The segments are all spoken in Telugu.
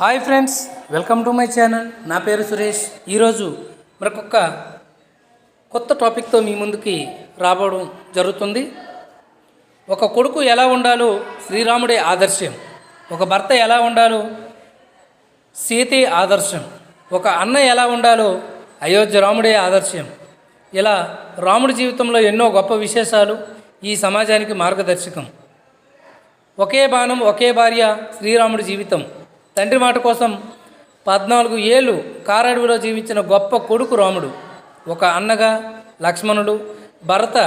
Hi friends, welcome to my channel. నా పేరు సురేష్. ఈరోజు మరొక కొత్త టాపిక్తో మీ ముందుకి రావడం జరుగుతుంది. ఒక కొడుకు ఎలా ఉండాలో శ్రీరాముడే ఆదర్శం, ఒక భర్త ఎలా ఉండాలో సీతే ఆదర్శం, ఒక అన్న ఎలా ఉండాలో అయోధ్య రాముడే ఆదర్శం. ఇలా రాముడి జీవితంలో ఎన్నో గొప్ప విశేషాలు ఈ సమాజానికి మార్గదర్శకం. ఒకే బాణం ఒకే భార్య శ్రీరాముడి జీవితం. తండ్రి మాట కోసం 14 ఏళ్ళు కారడవిలో జీవించిన గొప్ప కొడుకు రాముడు. ఒక అన్నగా లక్ష్మణుడు, భరత,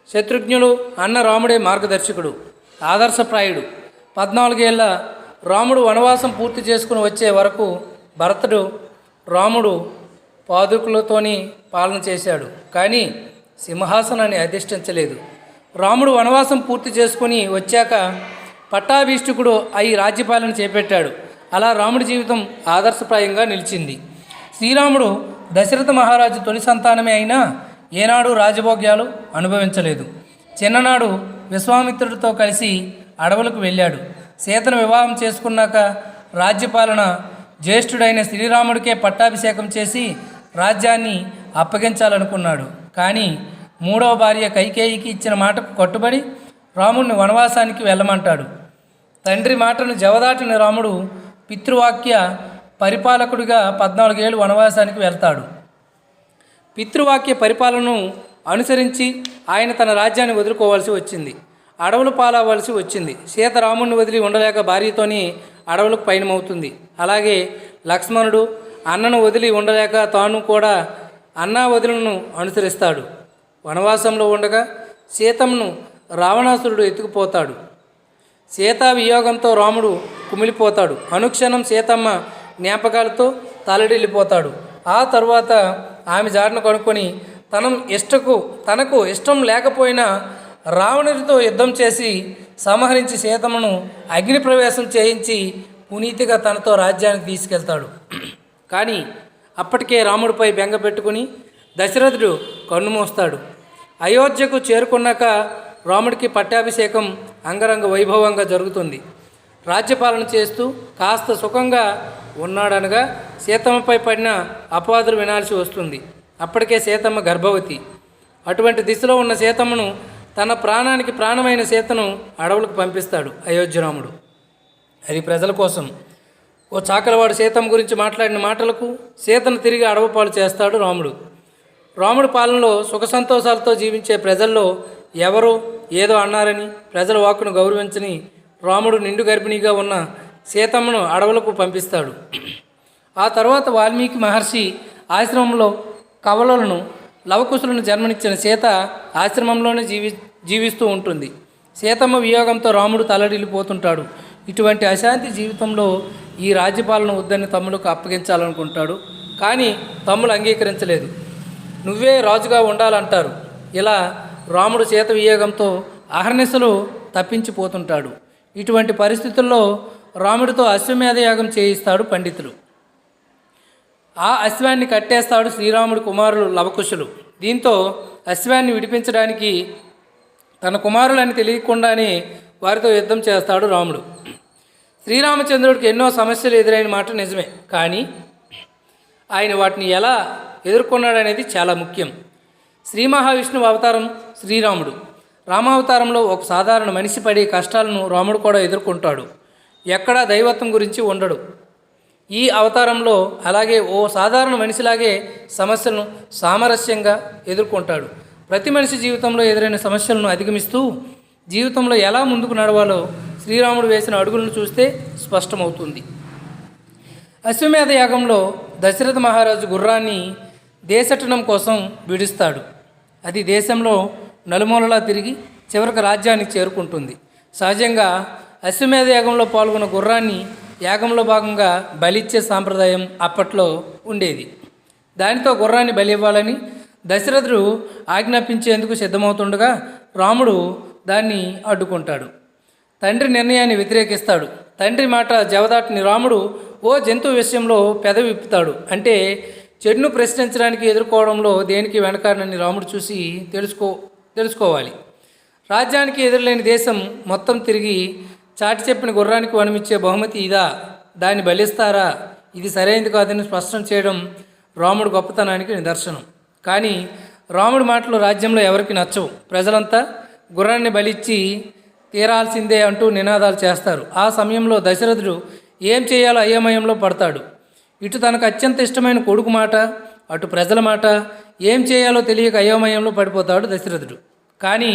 శత్రుఘ్నుడు, అన్న రాముడే మార్గదర్శకుడు, ఆదర్శప్రాయుడు. 14 ఏళ్ళ రాముడు వనవాసం పూర్తి చేసుకుని వచ్చే వరకు భరతుడు రాముడు పాదుకులతోని పాలన చేశాడు, కానీ సింహాసనాన్ని అధిష్ఠించలేదు. రాముడు వనవాసం పూర్తి చేసుకుని వచ్చాక పట్టాభిషిక్తుడు అయి రాజ్యపాలన చేపట్టాడు. అలా రాముడి జీవితం ఆదర్శప్రాయంగా నిలిచింది. శ్రీరాముడు దశరథ మహారాజు తొలి సంతానమే అయినా ఏనాడు రాజభోగ్యాలు అనుభవించలేదు. చిన్ననాడు విశ్వామిత్రుడితో కలిసి అడవులకు వెళ్ళాడు. సీతను వివాహం చేసుకున్నాక రాజ్యపాలన జ్యేష్ఠుడైన శ్రీరాముడికే పట్టాభిషేకం చేసి రాజ్యాన్ని అప్పగించాలనుకున్నాడు. కానీ మూడవ భార్య కైకేయికి ఇచ్చిన మాటకు కట్టుబడి రాముడిని వనవాసానికి వెళ్ళమంటాడు. తండ్రి మాటను జవదాటిన రాముడు పితృవాక్య పరిపాలకుడిగా 14 ఏళ్ళు వనవాసానికి వెళ్తాడు. పితృవాక్య పరిపాలనను అనుసరించి ఆయన తన రాజ్యాన్ని వదులుకోవాల్సి వచ్చింది. అడవులు పాలవలసి వచ్చింది. సీత రాముడిని వదిలి ఉండలేక భార్యతోని అడవులకు పయనమవుతుంది. అలాగే లక్ష్మణుడు అన్నను వదిలి ఉండలేక తాను కూడా అన్నా వదిలను అనుసరిస్తాడు. వనవాసంలో ఉండగా సీతమ్మను రావణాసురుడు ఎత్తుకుపోతాడు. సీతా వియోగంతో రాముడు కుమిలిపోతాడు. అనుక్షణం సీతమ్మ జ్ఞాపకాలతో తలడిల్లిపోతాడు. ఆ తరువాత ఆమె జాడను కనుక్కొని తనకు ఇష్టం లేకపోయినా రావణుడితో యుద్ధం చేసి సంహరించి సీతమ్మను అగ్ని ప్రవేశం చేయించి పునీతిగా తనతో రాజ్యానికి తీసుకెళ్తాడు. కానీ అప్పటికే రాముడిపై బెంగ పెట్టుకుని దశరథుడు కన్నుమూస్తాడు. అయోధ్యకు చేరుకున్నాక రాముడికి పట్టాభిషేకం అంగరంగ వైభవంగా జరుగుతుంది. రాజ్యపాలన చేస్తూ కాస్త సుఖంగా ఉన్నాడనగా సీతమ్మపై పడిన అపవాదులు వినాల్సి వస్తుంది. అప్పటికే సీతమ్మ గర్భవతి. అటువంటి దిశలో ఉన్న సీతమ్మను, తన ప్రాణానికి ప్రాణమైన సీతను అడవులకు పంపిస్తాడు అయోధ్యరాముడు. అది ప్రజల కోసం. ఓ చాకలవాడు సీతమ్మ గురించి మాట్లాడిన మాటలకు సీతను తిరిగి అడవి పాలు చేస్తాడు రాముడు. రాముడి పాలనలో సుఖ సంతోషాలతో జీవించే ప్రజల్లో ఎవరో ఏదో అన్నారని ప్రజల వాక్కును గౌరవించని రాముడు నిండు గర్భిణిగా ఉన్న సీతమ్మను అడవులకు పంపిస్తాడు. ఆ తర్వాత వాల్మీకి మహర్షి ఆశ్రమంలో కవలలను లవకుశులను జన్మనిచ్చిన సీత ఆశ్రమంలోనే జీవిస్తూ ఉంటుంది. సీతమ్మ వియోగంతో రాముడు తలడిల్లిపోతుంటాడు. ఇటువంటి అశాంతి జీవితంలో ఈ రాజ్యపాలన వద్దని తమ్ములకు అప్పగించాలనుకుంటాడు. కానీ తమ్ములు అంగీకరించలేదు. నువ్వే రాజుగా ఉండాలంటారు. ఇలా రాముడు సీత వియోగంతో అహర్నిశలు తప్పించిపోతుంటాడు. ఇటువంటి పరిస్థితుల్లో రాముడితో అశ్వమేధ యాగం చేయిస్తాడు పండితులు. ఆ అశ్వాన్ని కట్టేస్తాడు శ్రీరాముడి కుమారులు లవకుశులు. దీంతో అశ్వాన్ని విడిపించడానికి తన కుమారులని తెలియకుండానే వారితో యుద్ధం చేస్తాడు రాముడు. శ్రీరామచంద్రుడికి ఎన్నో సమస్యలు ఎదురైన మాట నిజమే, కానీ ఆయన వాటిని ఎలా ఎదుర్కొన్నాడనేది చాలా ముఖ్యం. శ్రీ మహావిష్ణువు అవతారం శ్రీరాముడు. రామావతారంలో ఒక సాధారణ మనిషి పడే కష్టాలను రాముడు కూడా ఎదుర్కొంటాడు. ఎక్కడా దైవత్వం గురించి ఉండడు. ఈ అవతారంలో అలాగే ఓ సాధారణ మనిషిలాగే సమస్యలను సామరస్యంగా ఎదుర్కొంటాడు. ప్రతి మనిషి జీవితంలో ఎదురైన సమస్యలను అధిగమిస్తూ జీవితంలో ఎలా ముందుకు నడవాలో శ్రీరాముడు వేసిన అడుగులను చూస్తే స్పష్టమవుతుంది. అశ్వమేధ యాగంలో దశరథ మహారాజు గుర్రాన్ని దేశటనం కోసం విడుస్తాడు. అది దేశంలో నలుమూలలా తిరిగి చివరికి రాజ్యానికి చేరుకుంటుంది. సహజంగా అశ్వమేధ యాగంలో పాల్గొన్న గుర్రాన్ని యాగంలో భాగంగా బలిచ్చే సాంప్రదాయం అప్పట్లో ఉండేది. దానితో గుర్రాన్ని బలి ఇవ్వాలని దశరథుడు ఆజ్ఞాపించేందుకు సిద్ధమవుతుండగా రాముడు దాన్ని అడ్డుకుంటాడు. తండ్రి నిర్ణయాన్ని వ్యతిరేకిస్తాడు. తండ్రి మాట జవదాటిని రాముడు ఓ జంతువు విషయంలో పెదవి విప్పుతాడు. అంటే చెడును ప్రశ్నించడానికి ఎదుర్కోవడంలో దేనికి వెనకాడనని రాముడు చూసి తెలుసుకోవాలి. రాజ్యానికి ఎదురులేని దేశం మొత్తం తిరిగి చాటి చెప్పిన గుర్రానికి వనమిచ్చే బహుమతి ఇదా దాన్ని బలిస్తారా? ఇది సరైనది కాదని స్పష్టం చేయడం రాముడు గొప్పతనానికి నిదర్శనం. కానీ రాముడి మాటలు రాజ్యంలో ఎవరికి నచ్చవు. ప్రజలంతా గుర్రాన్ని బలిచ్చి తీరాల్సిందే అంటూ నినాదాలు చేస్తారు. ఆ సమయంలో దశరథుడు ఏం చేయాలో అయోమయంలో పడతాడు. ఇటు తనకు అత్యంత ఇష్టమైన కొడుకు మాట, అటు ప్రజల మాట, ఏం చేయాలో తెలియక అయోమయంలో పడిపోతాడు దశరథుడు. కానీ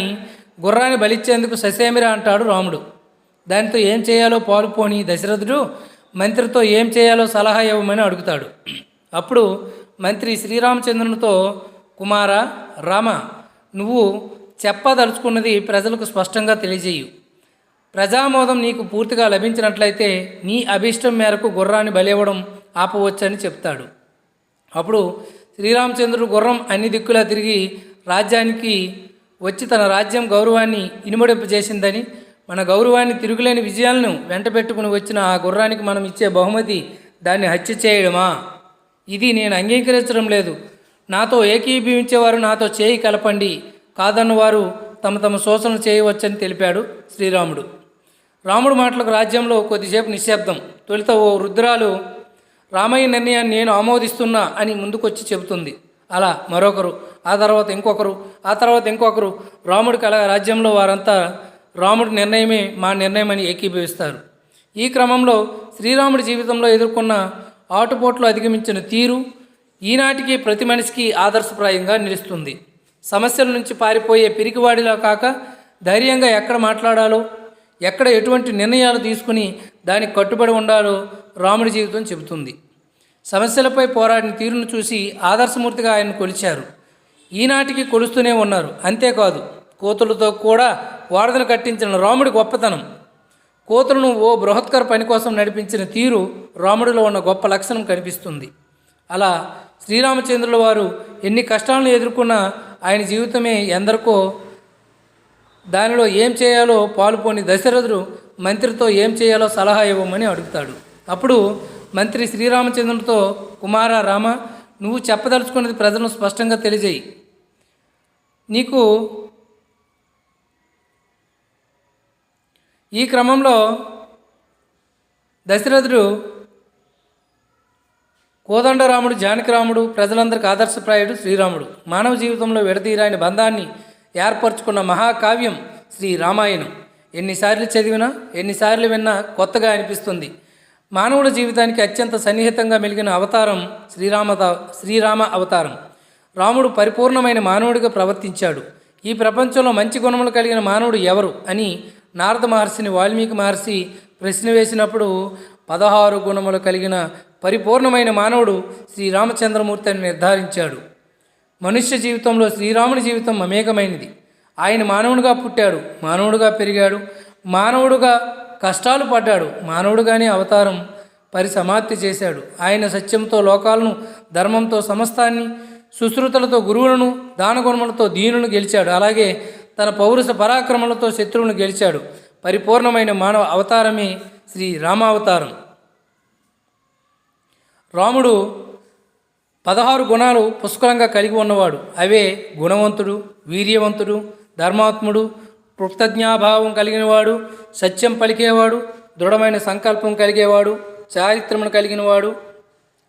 గుర్రాన్ని బలిచ్చేందుకు ససేమిరా అంటాడు రాముడు. దానితో ఏం చేయాలో పాలుపోని దశరథుడు మంత్రితో ఏం చేయాలో సలహా ఇవ్వమని అడుగుతాడు. అప్పుడు మంత్రి శ్రీరామచంద్రునితో, కుమార రామ, నువ్వు చెప్పదలుచుకున్నది ప్రజలకు స్పష్టంగా తెలియజేయు. ప్రజామోదం నీకు పూర్తిగా లభించినట్లయితే నీ అభిష్టం మేరకు గుర్రాన్ని బలివ్వడం ఆపవచ్చని చెప్తాడు. అప్పుడు శ్రీరామచంద్రుడు గుర్రం అన్ని దిక్కులా తిరిగి రాజ్యానికి వచ్చి తన రాజ్యం గౌరవాన్ని ఇనుమడింపజేసిందని, మన గౌరవాన్ని తిరుగులేని విజయాలను వెంట పెట్టుకుని వచ్చిన ఆ గుర్రానికి మనం ఇచ్చే బహుమతి దాన్ని హత్య చేయడమా? ఇది నేను అంగీకరించడం లేదు. నాతో ఏకీభవించేవారు నాతో చేయి కలపండి, కాదన్నవారు తమ తమ శోషణలు చేయవచ్చని తెలిపాడు శ్రీరాముడు. రాముడు మాటలకు రాజ్యంలో కొద్దిసేపు నిశ్శబ్దం. తొలుత ఓ వృద్ధురాలు రామయ్య నిర్ణయాన్ని నేను ఆమోదిస్తున్నా అని ముందుకొచ్చి చెబుతుంది. అలా మరొకరు, ఆ తర్వాత ఇంకొకరు, ఆ తర్వాత ఇంకొకరు. రాముడికి అలా రాజ్యంలో వారంతా రాముడి నిర్ణయమే మా నిర్ణయం అని ఏకీభవిస్తారు. ఈ క్రమంలో శ్రీరాముడి జీవితంలో ఎదుర్కొన్న ఆటుపోట్లు అధిగమించిన తీరు ఈనాటికి ప్రతి మనిషికి ఆదర్శప్రాయంగా నిలుస్తుంది. సమస్యల నుంచి పారిపోయే పిరికివాడిలా కాక ధైర్యంగా ఎక్కడ మాట్లాడాలో, ఎక్కడ ఎటువంటి నిర్ణయాలు తీసుకుని దానికి కట్టుబడి ఉండాలో రాముడి జీవితం చెబుతుంది. సమస్యలపై పోరాడిన తీరును చూసి ఆదర్శమూర్తిగా ఆయన కొలిచారు. ఈనాటికి కొలుస్తూనే ఉన్నారు. అంతేకాదు, కోతులతో కూడా వారధను కట్టించిన రాముడి గొప్పతనం, కోతులను ఓ బృహత్కర పని కోసం నడిపించిన తీరు రాముడిలో ఉన్న గొప్ప లక్షణం కనిపిస్తుంది. అలా శ్రీరామచంద్రుల వారు ఎన్ని కష్టాలను ఎదుర్కొన్నా ఆయన జీవితమే ఎందరికో దానిలో ఏం చేయాలో పాలుపోని దశరథుడు మంత్రితో ఏం చేయాలో సలహా ఇవ్వమని అడుగుతాడు. అప్పుడు మంత్రి శ్రీరామచంద్రునితో, కుమార రామ, నువ్వు చెప్పదలుచుకున్నది ప్రజలను స్పష్టంగా తెలియజేయి. నీకు ఈ క్రమంలో దశరథుడు కోదండరాముడు, జానకిరాముడు, ప్రజలందరికీ ఆదర్శప్రాయుడు శ్రీరాముడు. మానవ జీవితంలో విడదీరాని బంధాన్ని ఏర్పరచుకున్న మహాకావ్యం శ్రీ రామాయణం. ఎన్నిసార్లు చదివినా, ఎన్నిసార్లు విన్నా కొత్తగా అనిపిస్తుంది. మానవుడి జీవితానికి అత్యంత సన్నిహితంగా మెలిగిన అవతారం శ్రీరామ అవతారం. రాముడు పరిపూర్ణమైన మానవుడిగా ప్రవర్తించాడు. ఈ ప్రపంచంలో మంచి గుణములు కలిగిన మానవుడు ఎవరు అని నారద మహర్షిని వాల్మీకి మహర్షి ప్రశ్న వేసినప్పుడు 16 గుణములు కలిగిన పరిపూర్ణమైన మానవుడు శ్రీరామచంద్రమూర్తి అని నిర్ధారించాడు. మనుష్య జీవితంలో శ్రీరాముని జీవితం మమేకమైనది. ఆయన మానవుడిగా పుట్టాడు, మానవుడిగా పెరిగాడు, మానవుడుగా కష్టాలు పడ్డాడు, మానవుడుగానే అవతారం పరిసమాప్తి చేశాడు. ఆయన సత్యంతో లోకాలను, ధర్మంతో సమస్తాన్ని, సుశ్రుతులతో గురువులను, దానగుణములతో దీనులను గెలిచాడు. అలాగే తన పౌరుష పరాక్రమలతో శత్రువులను గెలిచాడు. పరిపూర్ణమైన మానవ అవతారమే శ్రీ రామావతారం. రాముడు 16 గుణాలు పుష్కలంగా కలిగి ఉన్నవాడు. అవే గుణవంతుడు, వీర్యవంతుడు, ధర్మాత్ముడు, కృతజ్ఞాభావం కలిగినవాడు, సత్యం పలికేవాడు, దృఢమైన సంకల్పం కలిగేవాడు, చారిత్రమును కలిగినవాడు,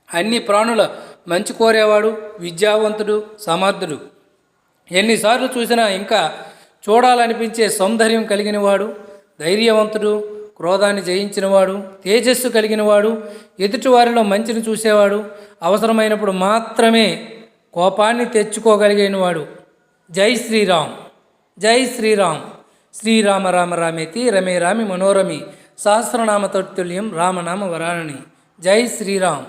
అన్ని ప్రాణుల మంచి కోరేవాడు, విద్యావంతుడు, సమర్థుడు, ఎన్నిసార్లు చూసినా ఇంకా చూడాలనిపించే సౌందర్యం కలిగినవాడు, ధైర్యవంతుడు, క్రోధాన్ని జయించినవాడు, తేజస్సు కలిగినవాడు, ఎదుటివారిలో మంచిని చూసేవాడు, అవసరమైనప్పుడు మాత్రమే కోపాన్ని తెచ్చుకోగలిగినవాడు. జై శ్రీరామ్, జై శ్రీరామ్. శ్రీరామ రామ రామేతి రమే రామి మనోరమి సహస్రనామ తత్తుల్యం రామనామ వరాణి. జై శ్రీరామ్.